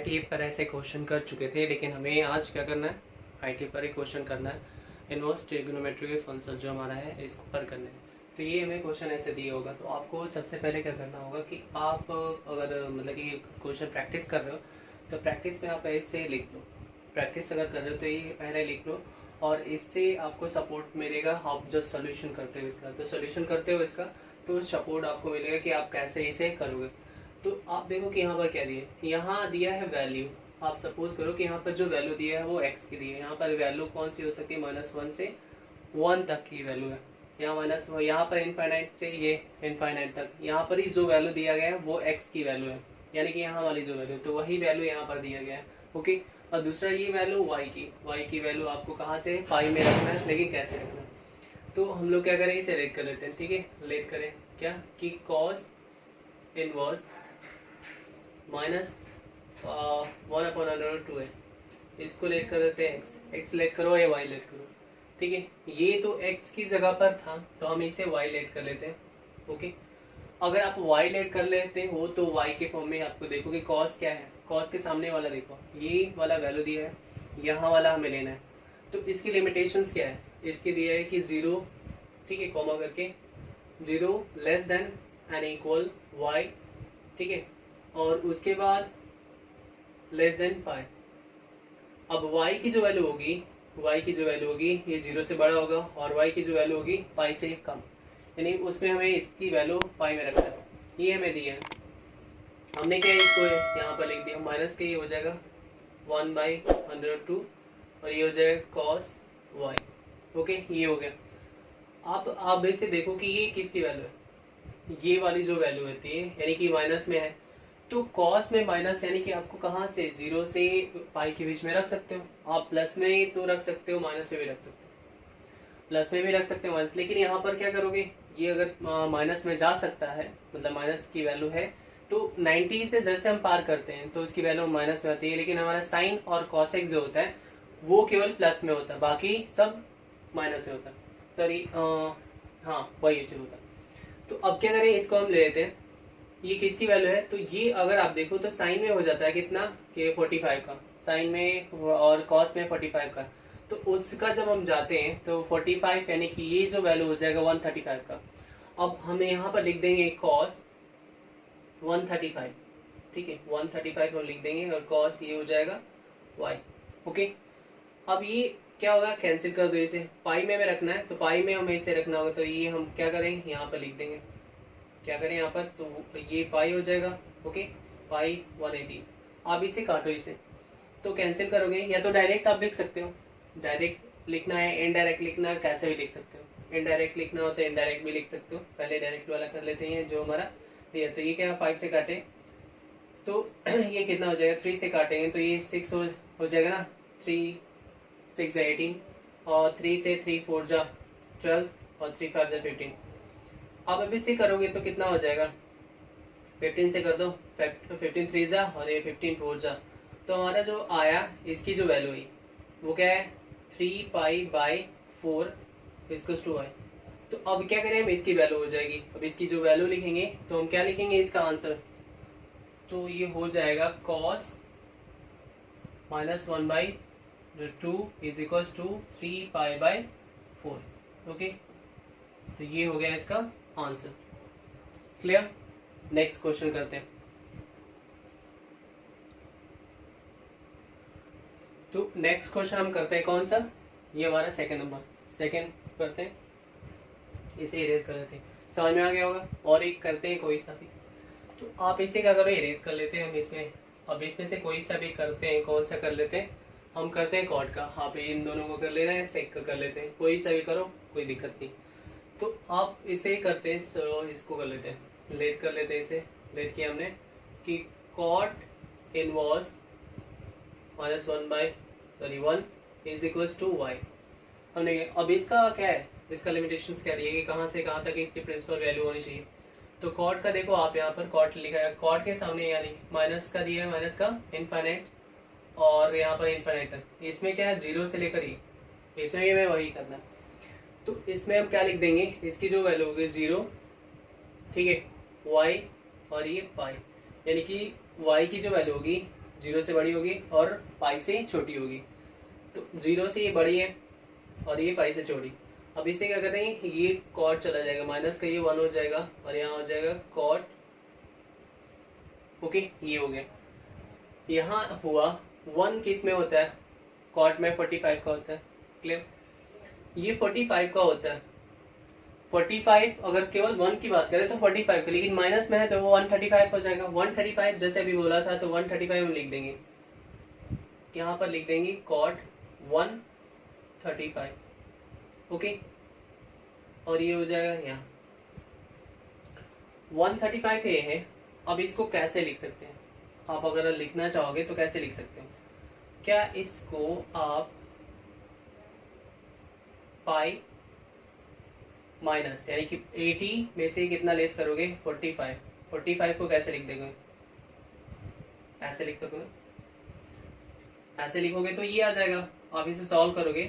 IT पर ऐसे question कर चुके थे, लेकिन हमें आज क्या करना है, आईटी पर एक क्वेश्चन करना है। इनवर्स ट्रिग्नोमेट्री के फंक्शन जो हमारा है इसको पर करने हैं। तो ये हमें क्वेश्चन ऐसे दिया होगा, तो आपको सबसे पहले क्या करना होगा कि आप अगर मतलब कि क्वेश्चन प्रैक्टिस कर रहे हो तो प्रैक्टिस में आप ऐसे लिख लो। प्रैक्टिस अगर कर रहे हो तो ये पहले लिख लो, और इससे आपको सपोर्ट मिलेगा। आप जब सोल्यूशन करते हो इसका, तो सोल्यूशन करते हो इसका तो सपोर्ट आपको मिलेगा कि आप कैसे इसे करोगे। तो आप देखो कि यहाँ पर क्या दिया है, यहाँ दिया है वैल्यू। आप सपोज करो कि यहाँ पर जो वैल्यू दिया है वो x की दी है। यहाँ पर वैल्यू कौन सी हो सकती है, -1 से 1 तक की वैल्यू है। यहाँ माइनस, यहाँ पर इनफाइनाइट से ये इनफाइनाइट तक, यहाँ पर ही जो वैल्यू दिया गया है वो x की वैल्यू है, यानी कि यहाँ वाली जो वैल्यू, तो वही वैल्यू यहाँ पर दिया गया है। ओके, और दूसरा ये वैल्यू y की वैल्यू आपको कहाँ से पाई में रखना है, लेकिन कैसे रखना है। तो हम लोग क्या करें, इसे रेट कर लेते हैं। ठीक है, लेट करें क्या कि कॉस इनवर्स माइनस 1/√2 है, इसको लेट कर देते हैं x लेट करो या y लेट करो। ठीक है, ये तो x की जगह पर था तो हम इसे y लेट कर लेते हैं। ओके, अगर आप y लेट कर लेते हो तो y के फॉर्म में आपको देखो कि cos क्या है, cos के सामने वाला देखो, ये वाला वैल्यू दिया है, यहाँ वाला हमें लेना है। तो इसकी लिमिटेशंस क्या है, इसके दिया है कि 0, ठीक है, कॉमा करके 0 less than and equal y, ठीक है, और उसके बाद लेस देन पाई। अब y की जो वैल्यू होगी, ये 0 से बड़ा होगा, और y की जो वैल्यू होगी पाई से कम, यानी उसमें हमें इसकी वैल्यू पाई में रखना है। ये हमें दिया है, हमने क्या इसको यहाँ पर लिख दिया, माइनस के ये हो जाएगा 1/√2 और ये हो जाएगा cos y। ओके, ये हो गया। आप इसे देखो कि ये किसकी वैल्यू है, ये वाली जो वैल्यू होती है, यानी कि माइनस में है। तो कॉस में माइनस, यानी कि आपको कहाँ से 0 से पाई के बीच में रख सकते हो। आप प्लस में तो रख सकते हो, माइनस में भी रख सकते हो, प्लस में भी रख सकते हो माइनस। लेकिन यहाँ पर क्या करोगे, ये अगर माइनस में जा सकता है, मतलब माइनस की वैल्यू है, तो 90 से जैसे हम पार करते हैं तो उसकी वैल्यू माइनस में आती है। लेकिन हमारा साइन और कॉसेक जो होता है वो केवल प्लस में होता है, बाकी सब माइनस में होता है। सॉरी, हाँ वही चीज होता है। तो अब क्या करें, इसको हम ले लेते हैं, ये किसकी वैल्यू है। तो ये अगर आप देखो तो साइन में हो जाता है कितना कि 45 का, साइन में, और कॉस में 45 का। तो उसका जब हम जाते हैं तो 45, यानी कि ये जो वैल्यू हो जाएगा 135 का। अब हमें यहाँ पर लिख देंगे कॉस 135, ठीक है, 135 हम लिख देंगे, और कॉस ये हो जाएगा y। ओके, अब ये क्या होगा, कैंसिल कर दो इसे, पाई में हमें रखना है तो पाई में हमें इसे रखना होगा। तो ये हम क्या करें, यहाँ पर लिख देंगे, क्या करें यहाँ पर, तो ये पाई हो जाएगा। ओके, पाई 180। आप इसे काटो इसे, तो कैंसिल करोगे, या तो डायरेक्ट आप लिख सकते हो, डायरेक्ट लिखना है, इनडायरेक्ट लिखना है, कैसे भी लिख सकते हो। इनडायरेक्ट लिखना हो तो इनडायरेक्ट भी लिख सकते हो। पहले डायरेक्ट वाला कर लेते हैं जो हमारा दिया। तो ये क्या, 5 से काटे तो ये कितना हो जाएगा, 3 से काटेंगे तो ये 6 हो जाएगा ना, 3 6 या 18, और 3 से 3 4 जा 12, और 3 5 जा 15। अब अभी से करोगे तो कितना हो जाएगा, 15 से कर दो, 15 3 जा, और ये 15 4 जा। तो हमारा जो आया, इसकी जो वैल्यू हुई वो क्या है, 3π/4 इक्वल्स टू y। तो अब क्या करें, हम इसकी वैल्यू हो जाएगी। अब इसकी जो वैल्यू लिखेंगे तो हम क्या लिखेंगे, इसका आंसर, तो ये हो जाएगा cos -1/2 is equals to 3π/4। Okay, तो ये हो गया इसका आंसर। क्लियर, नेक्स्ट क्वेश्चन करते हैं। तो नेक्स्ट क्वेश्चन हम करते हैं कौन सा, ये हमारा सेकंड करते हैं, इसे इरेज कर लेते हैं। समझ में आ गया होगा, और एक करते हैं कोई सा भी। तो आप इसे क्या करो, इरेज कर लेते हैं हम इसमें। अब इसमें से कोई सा भी करते हैं, कौन सा कर लेते हैं, हम करते हैं कॉट का। आप इन दोनों को कर लेना है, सेक का कर लेते हैं, कोई सा भी करो, कोई दिक्कत नहीं। तो आप इसे करते हैं, चलो इसको कर लेते हैं, लेट कर लेते हैं इसे। लेट किया हमने कि cot inverse -1 is equals to y हमने। अब इसका क्या है, इसका लिमिटेशंस क्या दिए कि कहाँ से कहाँ तक इसकी प्रिंसिपल वैल्यू होनी चाहिए। तो कॉट का देखो, आप यहाँ पर कॉट लिखा है, कॉट के सामने यानी माइनस का दिया है, माइनस का इनफाइनाइट, और यहाँ पर इनफाइनाइट तक। इसमें क्या है, 0 से लेकर ये, इसमें भी हमें वही करना है। तो इसमें हम क्या लिख देंगे, इसकी जो वैल्यू होगी 0, ठीक है, y, और ये पाई, यानी कि y की जो वैल्यू होगी 0 से बड़ी होगी और पाई से छोटी होगी। तो 0 से ये बड़ी है और ये पाई से छोटी। अब इसे क्या करते हैं, ये कॉट चला जाएगा, माइनस का ये 1 हो जाएगा और यहाँ हो जाएगा कॉट। ओके, ये हो गया। यहाँ हुआ 1 किस में होता है, कॉट में 45 का होता है। क्लियर, ये 45 का होता है। 45 अगर केवल 1 की बात करें तो 45 का, लेकिन माइनस में है तो वो 135 हो जाएगा। 135 जैसे अभी बोला था तो 135 हम लिख देंगे, यहाँ पर लिख देंगे कॉट 135। ओके, और ये हो जाएगा यहाँ 135 ये है। अब इसको कैसे लिख सकते हैं, आप अगर लिखना चाहोगे तो कैसे लिख सकते हैं, क्या इसको आप पाई माइनस यानी कि 80 में से कितना लेस करोगे, 45। 45 को कैसे लिख देंगे, ऐसे लिख दोगे, ऐसे लिखोगे तो ये आ जाएगा। आप इसे सॉल्व करोगे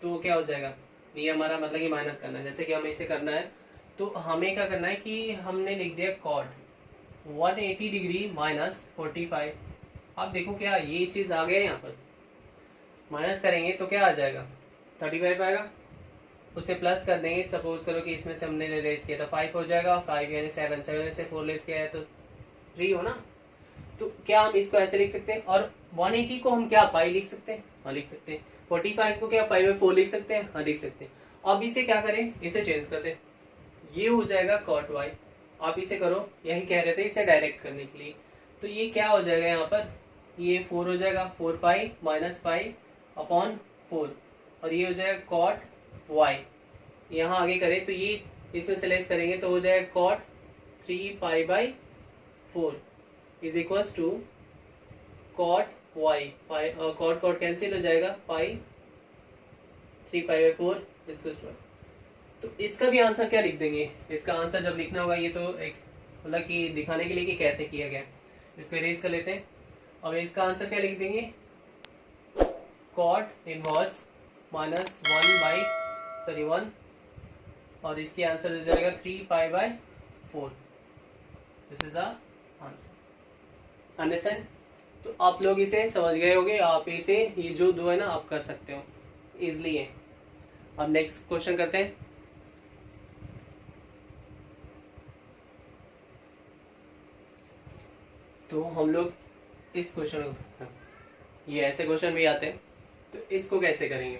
तो क्या हो जाएगा, ये हमारा मतलब कि माइनस करना है। जैसे कि हमें इसे करना है तो हमें क्या करना है कि हमने लिख दिया कॉट 180 डिग्री माइनस 45। अब देखो क्या ये चीज आ गया, यहाँ पर माइनस करेंगे तो क्या आ जाएगा, 35 आएगा। उसे प्लस कर देंगे, सपोज करो कि इसमें से हमने लेस किया था 5 हो जाएगा। 5 यानी 7, 7 से 4 लेस किया है तो 3 हो ना। तो क्या हम इसको ऐसे लिख सकते हैं, और 180 को हम क्या पाई लिख सकते हैं, हाँ लिख सकते हैं। 45 को क्या पाई में 4 लिख सकते हैं, हाँ लिख सकते हैं। अब इसे क्या करें, इसे चेंज कर दें, ये हो जाएगा कॉट वाई। आप इसे करो, यही कह रहे थे इसे डायरेक्ट करने के लिए। तो ये क्या हो जाएगा, यहाँ पर ये 4 हो जाएगा, 4 पाई माइनस पाई अपॉन 4, और ये हो जाएगा कॉट वाई। यहाँ आगे करें तो ये इसमें से लेस करेंगे तो हो जाएगा cot 3 pi by 4 is equals to cot y. Cot cot cancel हो जाएगा, pi 3 pi by 4 is to. तो इसका भी आंसर क्या लिख देंगे, इसका आंसर जब लिखना होगा ये तो एक मतलब कि दिखाने के लिए कि कैसे किया गया। इसको इरेज कर लेते हैं और इसका आंसर क्या लिख देंगे, कॉट इनवर्स माइनस 1, और इसकी आंसर हो जाएगा 3 pi by 4। This is answer. Understand. तो आप लोग इसे समझ गए होंगे, आप इसे ये जो दो है ना आप कर सकते हो इजली है। अब नेक्स्ट क्वेश्चन करते हैं। तो हम लोग इस क्वेश्चन, ये ऐसे क्वेश्चन भी आते हैं, तो इसको कैसे करेंगे।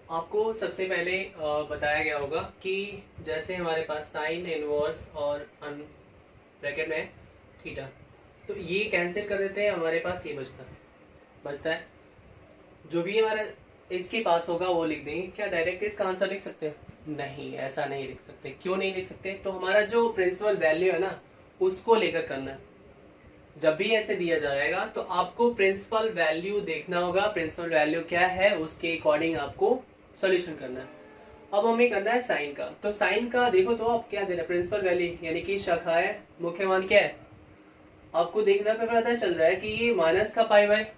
आपको सबसे पहले बताया गया होगा कि जैसे हमारे पास साइन इनवर्स और ब्रैकेट में थीटा, तो ये कैंसिल कर देते हैं, हमारे पास ये बचता है। जो भी हमारा इसके पास होगा वो लिख देंगे। क्या डायरेक्ट इसका आंसर लिख सकते हैं, नहीं ऐसा नहीं लिख सकते। क्यों नहीं लिख सकते, तो हमारा जो प्रिंसिपल वैल्यू है ना उसको लेकर करना है। जब भी ऐसे दिया जाएगा तो आपको प्रिंसिपल वैल्यू देखना होगा, प्रिंसिपल वैल्यू क्या है उसके अकॉर्डिंग आपको सॉल्यूशन करना है। अब हमें करना है साइन का, तो साइन का देखो तो आप क्या दे रहे हैं, प्रिंसिपल वैल्यू यानी कि शाखाएं मुख्य मान क्या है, आपको देखना पे पता चल रहा है कि ये माइनस का पाई बाय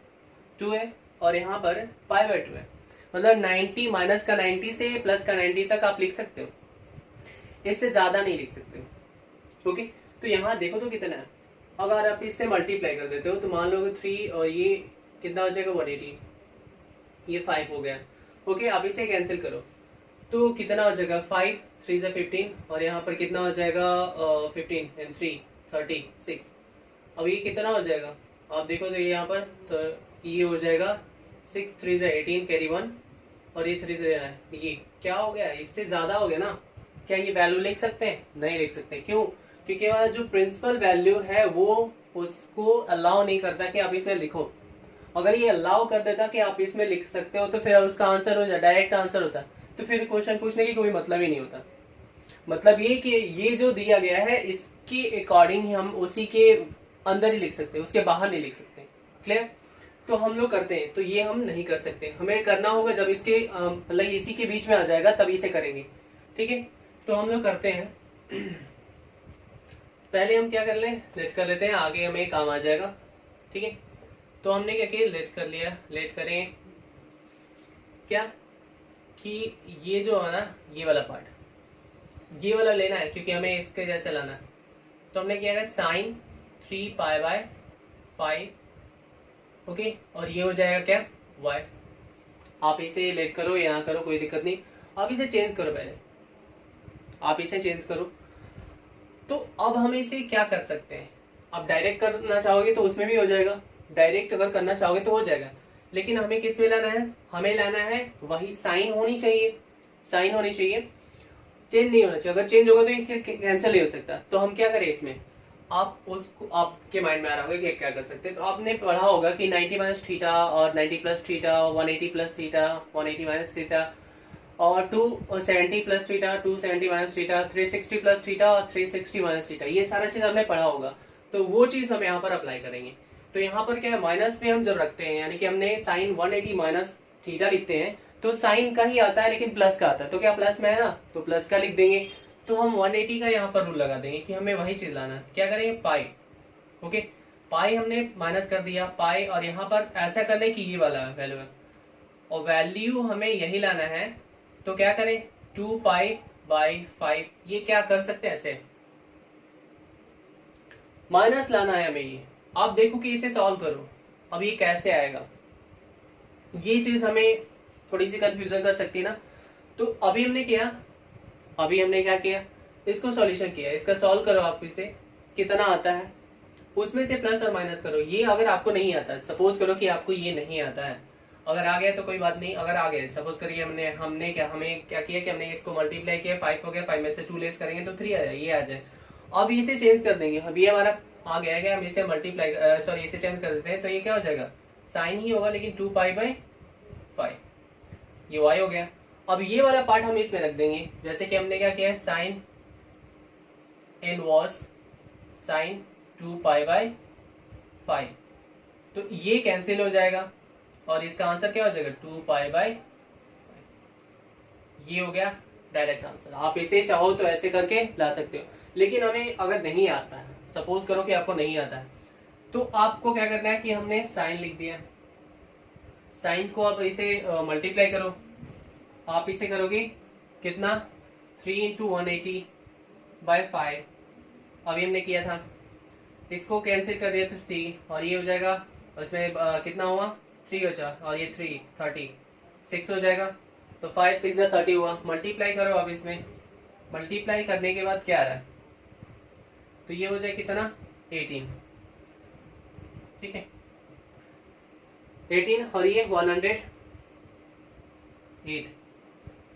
2 है और यहाँ पर पाई बाय 2 है। मतलब 90 माइनस का 90 से प्लस का 90 तक आप लिख सकते हो, इससे ज्यादा नहीं लिख सकते हो। ओके, तो यहाँ देखो तो कितना है, अगर आप इससे मल्टीप्लाई कर देते हो तो मान लो 3 और ये कितना हो जाएगा 180, ये 5 हो गया। ओके, आप इसे कैंसिल करो तो कितना हो जाएगा 5 3 से 15 और यहाँ पर कितना हो जाएगा 15 एंड 3 36। अब ये कितना हो जाएगा आप देखो तो ये यहाँ पर तो ये हो जाएगा 6 3 से 18 कैरी 1 और ये 3 3 है, ये क्या हो गया, इससे ज्यादा हो गया ना। क्या ये वैल्यू लिख सकते हैं, नहीं लिख सकते। क्यों, क्योंकि हमारा जो प्रिंसिपल वैल्यू है वो उसको अलाउ नहीं करता कि आप इसमें लिखो। अगर ये अलाउ कर देता कि आप इसमें लिख सकते हो तो फिर उसका आंसर हो जाए, डायरेक्ट आंसर होता, तो फिर क्वेश्चन पूछने की कोई मतलब ही नहीं होता। मतलब ये कि ये जो दिया गया है इसके अकॉर्डिंग ही हम उसी के अंदर ही लिख सकते हैं, उसके बाहर नहीं लिख सकते। क्लियर, तो हम लोग करते हैं तो ये हम नहीं कर सकते, हमें करना होगा जब इसके मतलब इसी के बीच में आ जाएगा तभी से करेंगे। ठीक है, तो हम लोग करते हैं पहले हम क्या कर लें, लेट कर लेते हैं, आगे हमें काम आ जाएगा। ठीक है, तो हमने क्या किया, लेट कर लिया। लेट करें क्या कि ये जो है ना ये वाला पार्ट ये वाला लेना है क्योंकि हमें इसके जैसे लाना है। तो हमने क्या किया साइन 3 पाई बाय 5 ओके, और ये हो जाएगा क्या, y। आप इसे लेट करो या ना करो कोई दिक्कत नहीं, आप इसे चेंज करो, पहले आप इसे चेंज करो। तो अब हम इसे क्या कर सकते हैं, आप डायरेक्ट करना चाहोगे तो उसमें भी हो जाएगा, डायरेक्ट अगर करना चाहोगे तो हो जाएगा, लेकिन हमें किस में लाना है, हमें लाना है वही साइन होनी चाहिए, साइन होनी चाहिए, चेंज नहीं होना चाहिए। अगर चेंज होगा तो ये कैंसिल नहीं हो सकता। तो हम क्या करें इसमें, आप उसको, आपके माइंड में आ रहा होगा कि क्या कर सकते हैं। तो आपने पढ़ा होगा कि 90 माइनस थीटा और 90 plus theta, 180 plus theta, 180 minus theta, और 270 plus theta, 270 minus theta, 360 plus theta और 360 माइनस थीटा, ये सारा चीज हमने पढ़ा होगा। तो वो चीज हम यहाँ पर अप्लाई करेंगे। तो यहाँ पर क्या है, माइनस में हम जब रखते हैं, यानी कि हमने साइन 180 माइनस थीटा लिखते हैं, तो साइन का ही आता है लेकिन प्लस का आता है, तो क्या प्लस में है ना, तो प्लस का लिख देंगे। तो हम 180 का यहाँ पर रूल लगा देंगे कि हमें वही चीज लाना है। क्या करेंगे, पाई, ओके, पाई हमने माइनस कर दिया पाई, और यहाँ पर ऐसा करना है कि ये वाला वैल्यू है, और वैल्यू हमें यही लाना है। तो क्या करें, 2 पाई बाई 5, ये क्या कर सकते हैं, ऐसे माइनस लाना है हमें ये। आप देखो कि इसे सॉल्व करो, अब ये कैसे आएगा, ये चीज हमें थोड़ी सी कंफ्यूजन कर सकती है ना। तो अभी हमने क्या किया, इसको सॉल्यूशन किया, इसका सॉल्व करो, आप इसे कितना आता है, उसमें से प्लस और माइनस करो। ये अगर आपको नहीं आता, सपोज करो कि आपको ये नहीं आता है, अगर आ गया तो कोई बात नहीं, अगर आ गया सपोज करिए हमें क्या किया कि हमने इसको मल्टीप्लाई किया, 5 हो गया, 5 में से 2 लेस करेंगे तो 3 आ जाए, ये आ जाए। अब इसे चेंज कर देंगे, अब ये हमारा आ गया है, हम इसे मल्टीप्लाई सॉरी इसे चेंज कर देते हैं, तो ये क्या हो जाएगा, साइन ही होगा लेकिन 2 पाई बाई 5, ये y हो गया। अब ये वाला पार्ट हम इसमें रख देंगे, जैसे कि हमने क्या किया है, sine inverse sine 2 pi by 5, तो ये कैंसिल हो जाएगा और इसका आंसर क्या हो जाएगा, 2 पाई बाई, ये हो गया डायरेक्ट आंसर। आप इसे चाहो तो ऐसे करके ला सकते हो, लेकिन हमें अगर नहीं आता है, सपोज करो कि आपको नहीं आता है, तो आपको क्या करना है कि हमने साइन लिख दिया, साइन को आप इसे मल्टीप्लाई करो, आप इसे करोगे कितना, 3 इंटू 180 बाई 5, अभी हमने किया था, इसको कैंसिल कर दिया तो 3, और ये हो जाएगा, उसमें कितना हुआ, 3 हो जाए, और ये 3 30 6 हो जाएगा, तो 5 6 30 हुआ। मल्टीप्लाई करो, अब इसमें मल्टीप्लाई करने के बाद क्या आ रहा है, तो ये हो जाए कितना, 18, ठीक है 18, और ये 108।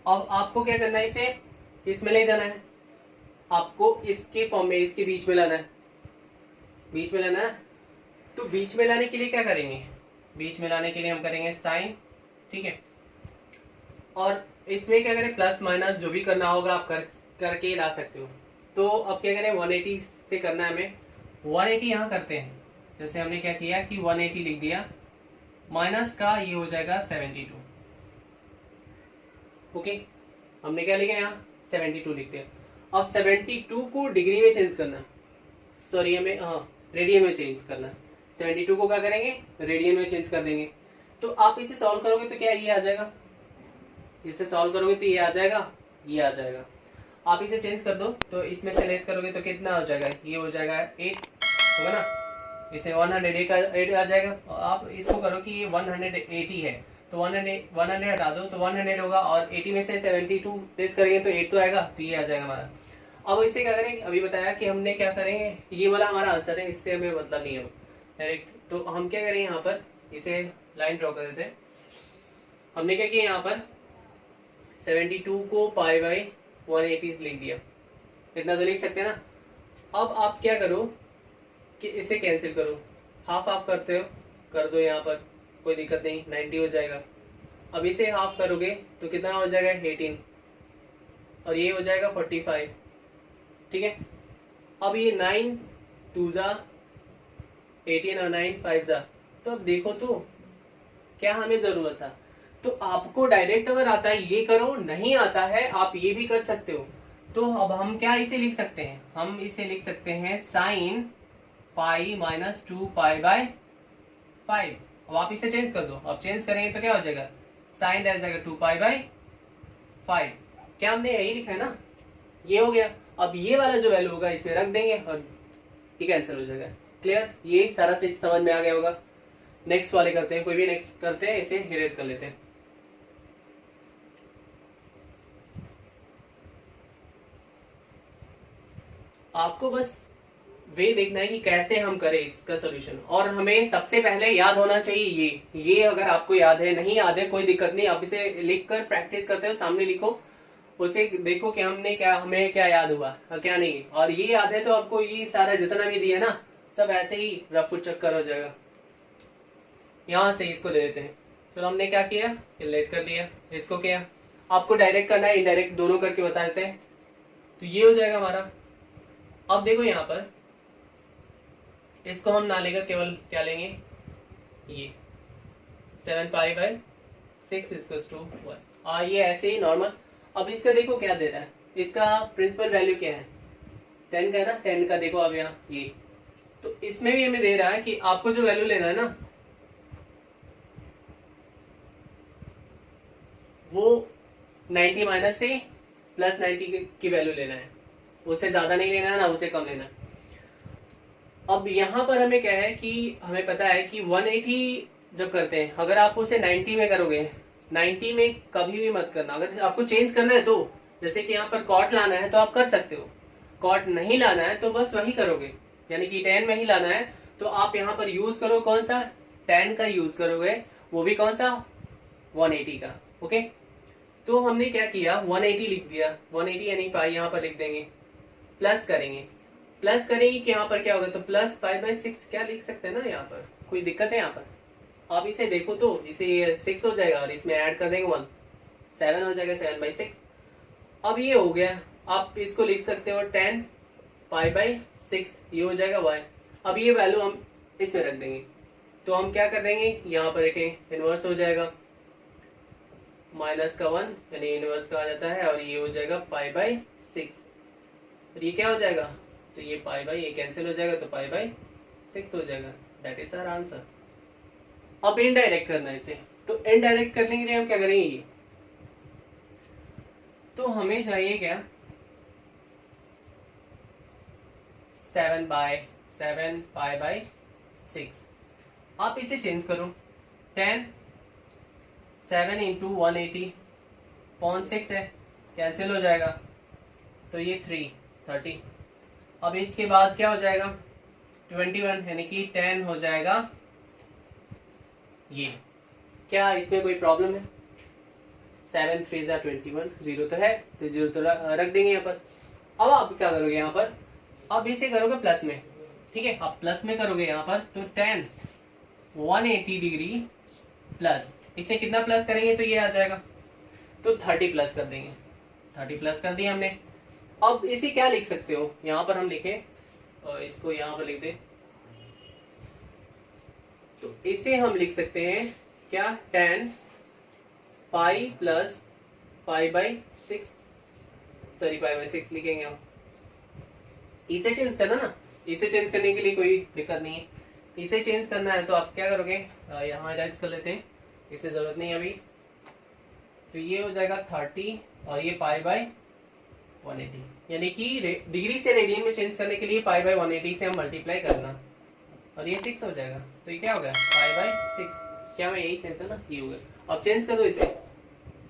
अब आपको क्या करना है, इसे इसमें ले जाना है, आपको इसके फॉर्म में, इसके बीच में लाना है, बीच में लाना है। तो बीच में लाने के लिए क्या करेंगे, बीच में लाने के लिए हम करेंगे साइन, ठीक है, और इसमें क्या करें, प्लस माइनस जो भी करना होगा आप करके ला सकते हो। तो अब क्या करें, 180 से करना है हमें, 180 यहाँ करते हैं, जैसे हमने क्या किया कि 180 लिख दिया, माइनस का ये हो जाएगा 72, ओके, हमने क्या लिखा यहाँ 72 लिखते हैं। अब 72 को डिग्री में चेंज करना, सॉरी हमें रेडियन में चेंज करना, 72 को क्या करेंगे, रेडियन में चेंज कर देंगे। तो आप इसे सॉल्व करोगे तो क्या ये आ जाएगा, इसे सॉल्व करोगे तो ये आ जाएगा, ये आ जाएगा। आप इसे चेंज कर दो, तो इसमें से लेस करोगे तो कितना हो जाएगा, ये हो जाएगा 8 होगा ना, इसे 108 आ जाएगा। आप इसको करो कि ये 180 है, तो 100 हटा दो तो 100 होगा, और 80 में से 72 लेस करेंगे तो 8 तो आएगा, तो ये आ जाएगा हमारा। अब इसे क्या करेंगे, अभी बताया कि हमने क्या करेंगे, ये वाला हमारा आंसर है, इससे हमें मतलब नहीं है डायरेक्ट। तो हम क्या करें, यहाँ पर इसे लाइन ड्रॉ कर देते हैं। हमने क्या किया, यहाँ पर 72 को पाई बाई 180 लिख दिया, इतना तो लिख सकते हैं ना। अब आप क्या करो कि इसे कैंसिल करो, हाफ हाफ करते हो, कर दो, यहाँ पर कोई दिक्कत नहीं, 90 हो जाएगा। अब इसे हाफ करोगे तो कितना हो जाएगा, 18, और ये हो जाएगा 45, ठीक है। अब ये 9 2 जा 18 और 9 5 जा, तो अब देखो तो क्या हमें जरूरत था। तो आपको डायरेक्ट अगर आता है ये करो, नहीं आता है आप ये भी कर सकते हो। तो अब हम क्या इसे लिख सकते हैं, हम इसे लिख सकते हैं sine pi minus 2 pi bye 5। अब आप इसे चेंज कर दो, अब चेंज करेंगे तो क्या हो जाएगा, साइन रह जाएगा 2 पाई बाय 5। क्या हमने यही लिखा है ना, ये हो गया। अब ये वाला जो वैल्यू होगा इसमें रख देंगे और ये कैंसिल हो जाएगा। क्लियर, ये सारा चीज समझ में आ गया होगा। नेक्स्ट वाले करते हैं, कोई भी नेक्स्ट करते हैं, इसे इरेज कर लेते हैं। आपको बस वे देखना है कि कैसे हम करें इसका सोल्यूशन, और हमें सबसे पहले याद होना चाहिए ये अगर आपको याद है, नहीं याद है कोई दिक्कत नहीं, आप इसे लिख कर प्रैक्टिस करते हो, सामने लिखो, उसे देखो कि हमें क्या याद हुआ और क्या नहीं, और ये याद है तो आपको ये सारा जितना भी दिया ना सब ऐसे ही रफ चक्कर हो जाएगा। यहां से इसको दे देते हैं। तो हमने क्या किया, लेट कर दिया, इसको किया, आपको डायरेक्ट करना है इनडायरेक्ट दोनों करके बता देते हैं। तो ये हो जाएगा हमारा। अब देखो यहाँ पर इसको हम ना लेकर केवल क्या लेंगे, ये 7π/6 इक्वल्स टू 1। ये ऐसे ही नॉर्मल। अब इसका देखो क्या दे रहा है, इसका प्रिंसिपल वैल्यू क्या है, 10 का है ना, 10 का देखो अब यहाँ ये, तो इसमें भी हमें दे रहा है कि आपको जो वैल्यू लेना है ना वो 90 माइनस से प्लस 90 की वैल्यू लेना है, उससे ज्यादा नहीं लेना है ना उससे कम लेना है। अब यहाँ पर हमें क्या है कि हमें पता है कि 180 जब करते हैं, अगर आप उसे 90 में करोगे, 90 में कभी भी मत करना। अगर आपको चेंज करना है तो जैसे कि यहाँ पर कॉट लाना है तो आप कर सकते हो, कॉट नहीं लाना है तो बस वही करोगे, यानी कि 10 में ही लाना है तो आप यहाँ पर यूज करो कौन सा, 10 का यूज करोगे, वो भी कौन सा, 180 का। ओके, तो हमने क्या किया, 180 लिख दिया, 180 यानी पाई यहाँ पर लिख देंगे, प्लस करेंगे, प्लस करेंगे कि यहाँ पर क्या होगा, तो प्लस 5/6 क्या लिख सकते हैं ना, यहाँ पर कोई दिक्कत है यहाँ पर। आप इसे देखो तो इसे 6 हो जाएगा और इसमें ऐड कर देंगे 1, 7 हो जाएगा, 7/6। अब ये हो गया, आप इसको लिख सकते हो 10π/6, ये हो जाएगा y। अब ये वैल्यू हम इसमें रख देंगे, तो हम क्या कर देंगे, यहाँ पर देखें इनवर्स हो जाएगा, माइनस का 1 यानी इनवर्स का आ जाता है, और ये हो जाएगा π/6, और ये क्या हो जाएगा, तो ये ये कैंसिल हो जाएगा, तो π/6 हो जाएगा। That is our answer. अब इनडायरेक्ट करना है इसे, तो इनडायरेक्ट करने के लिए हम क्या करेंगे, ये तो हमें चाहिए क्या, 7π/6। आप इसे चेंज करो, 7 इंटू 180/6 है, कैंसिल हो जाएगा, तो ये 30। अब इसके बाद क्या हो जाएगा, 21 यानी कि 10 हो जाएगा। ये क्या इसमें कोई प्रॉब्लम है, 7 3 21, 0 तो है, तो 0 तो रख देंगे यहाँ पर। अब आप क्या करोगे यहाँ पर, अब इसे करोगे प्लस में, ठीक है, आप प्लस में करोगे यहाँ पर, तो 10 180 डिग्री प्लस, इसे कितना प्लस करेंगे तो ये आ जाएगा, तो 30 प्लस कर देंगे, 30 प्लस कर दिया हमने। अब इसे क्या लिख सकते हो, यहाँ पर हम लिखे, और इसको यहाँ पर लिख दे, तो इसे हम लिख सकते हैं क्या, 10 पाई प्लस π/6, सॉरी π/6 लिखेंगे हम। इसे चेंज करना ना, इसे चेंज करने के लिए कोई दिक्कत नहीं है, इसे चेंज करना है तो आप क्या करोगे, यहाँ इरेज कर लेते हैं, इसे जरूरत नहीं है अभी, तो ये हो जाएगा 30 और ये π/180, यानी कि डिग्री से रेडियन में चेंज करने के लिए π/180 से हम मल्टीप्लाई करना, और ये 6 हो जाएगा, तो ये क्या हो गया, π/6, क्या मैं यही चेंज था ना, ये हो गया। अब चेंज कर दो इसे,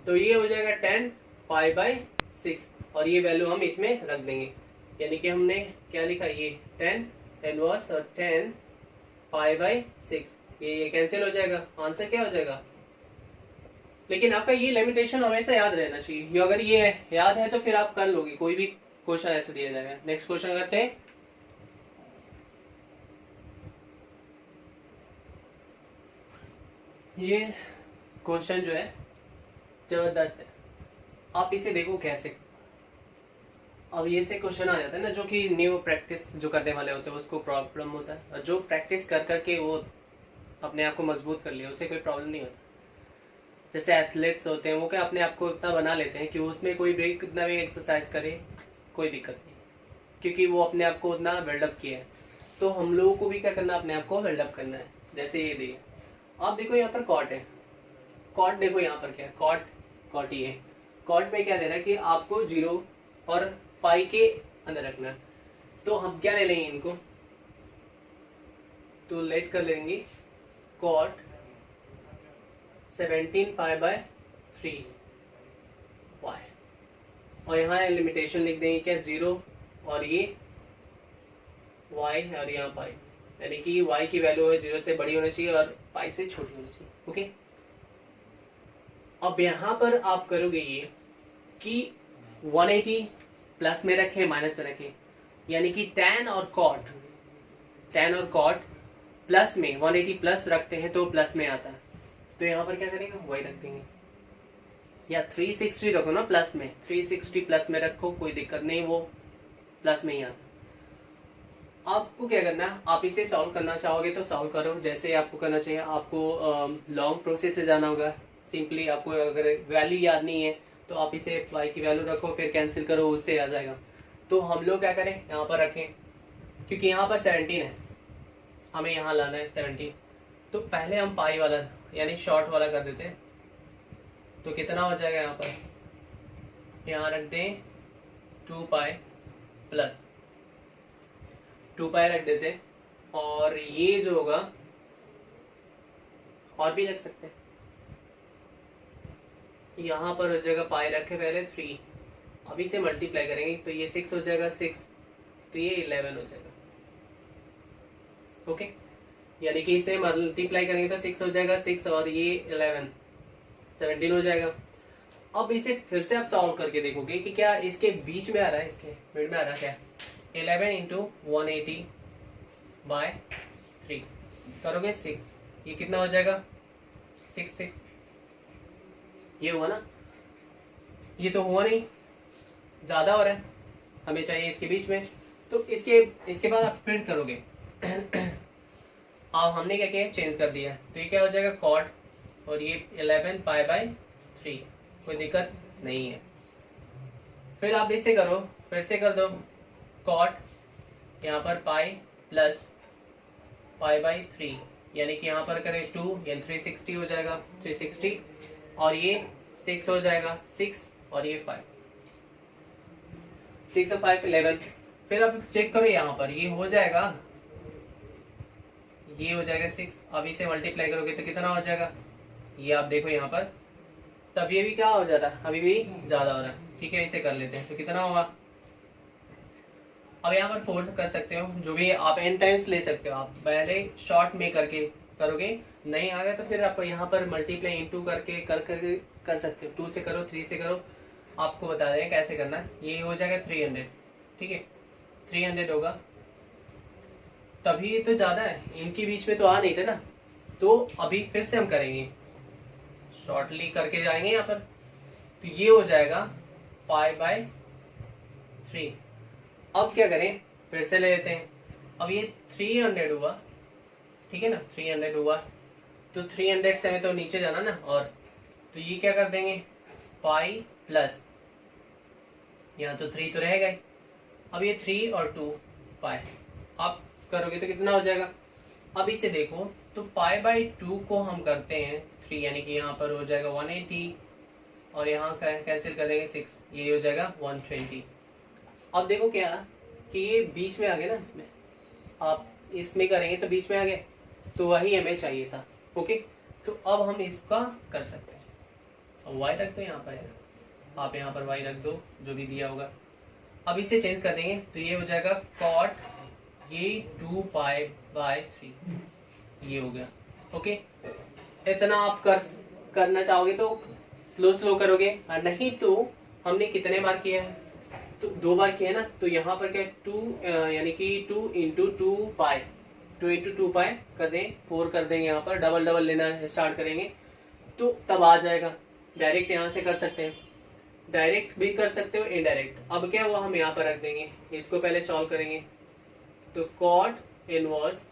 तो ये हो जाएगा 10 π/6, और ये वैल्यू हम इसमें रख देंगे, यानी कि हमने क्या लिखा, ये 10 इनवर्स और 10 π/6, ये कैंसिल हो जाएगा, आंसर क्या हो जाएगा। लेकिन आपका ये लिमिटेशन हमेशा याद रहना चाहिए, ये अगर ये याद है तो फिर आप कर लोगे, कोई भी क्वेश्चन ऐसे दिया जाएगा। नेक्स्ट क्वेश्चन करते हैं, ये क्वेश्चन जो है जबरदस्त है, आप इसे देखो कैसे। अब ये से क्वेश्चन आ जाता है ना, जो कि न्यू प्रैक्टिस जो करने वाले होते हैं उसको प्रॉब्लम होता है, और जो प्रैक्टिस कर करके वो अपने आप को मजबूत कर लिया उसे कोई प्रॉब्लम नहीं होता। जैसे एथलीट्स होते हैं वो क्या अपने आप को इतना बना लेते हैं कि उसमें कोई भी कितना भी एक्सरसाइज करे कोई दिक्कत नहीं, क्योंकि वो अपने आप को उतना बिल्डअप किया है। तो हम लोगों को भी क्या करना, अपने आप को बिल्डअप करना है। जैसे ये देखिए, आप देखो यहाँ पर कॉट है, कॉट देखो यहाँ पर क्या है, कॉट ही है। कॉट में क्या दे रहा है कि आपको 0 और पाई के अंदर रखना है, तो हम क्या ले लेंगे इनको, तो लेट कर लेंगे कॉट 17 पाई बाय 3 वाई, और यहाँ लिमिटेशन लिख देंगे क्या, 0, और ये y और यहाँ पाई, यानी कि y की वैल्यू 0 से बड़ी होनी चाहिए और पाई से छोटी होनी चाहिए। ओके, अब यहाँ पर आप करोगे ये कि 180 प्लस में रखे माइनस में रखे, यानी कि tan और cot प्लस में 180 प्लस रखते हैं तो प्लस में आता है, तो यहाँ पर क्या करेंगे, वही रख देंगे, या 360 रखो ना प्लस में, 360 प्लस में रखो, कोई दिक्कत नहीं, वो प्लस में ही आता। आपको क्या करना है, आप इसे सॉल्व करना चाहोगे तो सॉल्व करो, जैसे आपको करना चाहिए। आपको लॉन्ग प्रोसेस से जाना होगा। सिंपली आपको अगर वैल्यू याद नहीं है तो आप इसे y की वैल्यू रखो, फिर कैंसिल करो, उससे आ जाएगा। तो हम लोग क्या करें, यहाँ पर रखें, क्योंकि यहाँ पर 17 है, हमें यहाँ लाना है 17, तो पहले हम पाई वाला यानी शॉर्ट वाला कर देते हैं। तो कितना हो जाएगा, यहाँ पर यहाँ रख दें 2 पाई प्लस 2 पाई रख देते हैं, और ये जो होगा और भी रख सकते हैं, यहाँ पर हो जाएगा पाई रखे पहले 3, अभी से मल्टीप्लाई करेंगे तो ये 6 हो जाएगा, 6 तो ये 11 हो जाएगा। ओके, यानी कि इसे मल्टीप्लाई करेंगे तो 6 हो जाएगा, 6 और ये 11 17 हो जाएगा। अब इसे फिर से आप सॉल्व करके देखोगे कि क्या इसके बीच में आ रहा है, इसके मिड में आ रहा है क्या, 11 इंटू 180 बाय 3 करोगे 6, ये कितना हो जाएगा, 6 ये हुआ ना, ये तो हुआ नहीं, ज्यादा हो रहा है, हमें चाहिए इसके बीच में। तो इसके बाद आप प्रिंट करोगे अब हमने क्या किया, चेंज कर दिया, तो ये क्या हो जाएगा कॉट, और ये 11 पाई बाय 3, कोई दिक्कत नहीं है। फिर आप इसे करो, फिर से कर दो कॉट, यहाँ पर पाई प्लस पाई बाय 3, यानी कि यहाँ पर करें 2, यानी 360 हो जाएगा, 360, और ये 6 हो जाएगा, 6 और ये 5, 6 और 5 11। फिर आप चेक करो, यहाँ पर ये हो जाएगा, ये हो जाएगा 6, अब इसे मल्टीप्लाई करोगे तो कितना हो जाएगा, ये आप देखो यहाँ पर, तब ये भी क्या हो जाता है, अभी भी ज्यादा हो रहा है। ठीक है, इसे कर लेते हैं, तो कितना होगा, अब यहाँ पर फोर्स कर सकते हो, जो भी आप n टाइम्स ले सकते हो, आप पहले शॉर्ट में करके करोगे, नहीं आ गया तो फिर आप यहाँ पर मल्टीप्लाई इंटू करके कर सकते हो, 2 से करो, 3 से करो, आपको बता दें कैसे करना है। ये हो जाएगा 300, ठीक है, 300 होगा, तभी तो ज्यादा है, इनके बीच में तो आ नहीं थे ना, तो अभी फिर से हम करेंगे, शॉर्टली करके जाएंगे यहाँ पर, तो ये हो जाएगा पाई बाय 3। अब क्या करें, फिर से ले लेते हैं, अब ये 300 हुआ, ठीक है ना, 300 हुआ, तो 300 से हमें तो नीचे जाना ना, और तो ये क्या कर देंगे, पाई प्लस, यहाँ तो 3 तो रहेगा ही, अब ये 3 और 2 पाई, आप करोगे तो कितना हो जाएगा। अब इसे देखो, तो पाई बाय 2 को हम करते हैं 3, यानी कि यहाँ पर हो जाएगा 180, और यहाँ कैंसिल कर देंगे 6, ये हो जाएगा 120। अब देखो क्या कि ये बीच में आ गया ना, इसमें आप इसमें करेंगे तो बीच में आ गए, तो वही हमें चाहिए था। ओके, तो अब हम इसका कर सकते हैं, अब y रख दो यहाँ पर, आप यहाँ पर y रख दो जो भी दिया होगा। अब इसे चेंज कर देंगे तो ये हो जाएगा कॉट, ये 2 पाई बाय 3, ये हो गया। ओके, इतना आप करना चाहोगे तो स्लो करोगे, और नहीं तो हमने कितने बार किया है, तो 2 बार किया है ना, तो यहाँ पर क्या 2 यानी कि 2 इंटू 2 पाई, 2 इंटू 2 पाई कर दें, 4 कर देंगे, यहाँ पर डबल लेना स्टार्ट करेंगे तो तब आ जाएगा। डायरेक्ट यहाँ से कर सकते हैं, डायरेक्ट भी कर सकते हो, इनडायरेक्ट। अब क्या हुआ, हम यहाँ पर रख देंगे, इसको पहले सॉल्व करेंगे, तो कॉट इनवर्स,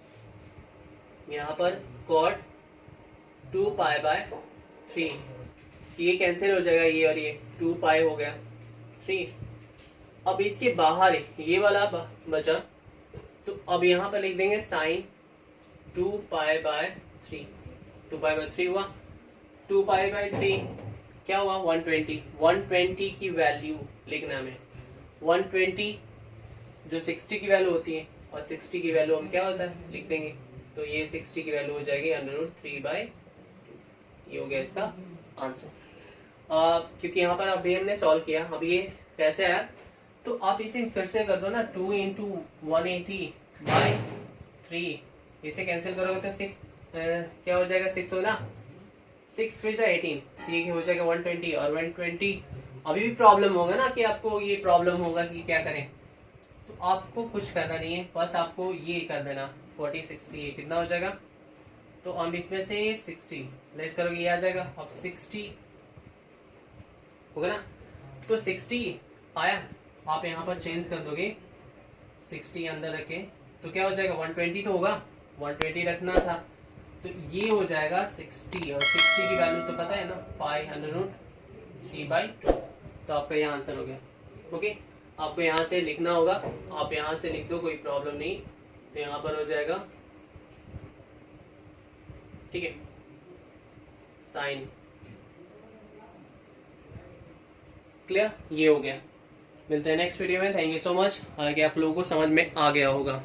यहाँ पर कॉट 2 पाई बाय 3, ये कैंसिल हो जाएगा, ये और ये 2 पाई हो गया 3। अब इसके बाहर ये वाला बचा, तो अब यहाँ पर लिख देंगे sine 2 pi by 3, 2 pi by 3 हुआ, 2 पाई बाय 3 क्या हुआ 120, 120 की वैल्यू लिखना में, 120 जो 60 की वैल्यू होती है, और 60 की वैल्यू हम क्या होता है लिख देंगे तो ये 60 की वैल्यू हो जाएगी √3/2। ये हो गया इसका आंसर। क्योंकि यहाँ पर अभी हमने सॉल्व किया, अब ये कैसे आया, तो आप इसे फिर से कर दो ना, 2 × 180/3, इसे कैंसिल करोगे तो 6 क्या हो जाएगा, 6 होगा, 6 3 जा 18, ठीक हो जाएगा 120। और 120 अभी भी प्रॉब्लम होगा ना कि आपको ये प्रॉब्लम होगा कि क्या करें, तो आपको कुछ करना नहीं है, बस आपको ये कर देना 40 60, ये कितना हो जाएगा, तो हम इसमें से 60 लेस करोगे ये आ जाएगा, अब 60 होगा ना, तो 60 आया, आप यहाँ पर चेंज कर दोगे, 60 अंदर रखे तो क्या हो जाएगा, 120 तो होगा, 120 रखना था, तो ये हो जाएगा 60, और 60 की वैल्यू तो पता है ना 503/2, तो आपका यहाँ आंसर हो गया। ओके, आपको यहाँ से लिखना होगा, आप यहाँ से लिख दो, कोई प्रॉब्लम नहीं, तो यहाँ पर हो जाएगा, ठीक है, साइन क्लियर, ये हो गया। मिलते हैं नेक्स्ट वीडियो में, थैंक यू सो मच। हालांकि आप लोगों को समझ में आ गया होगा।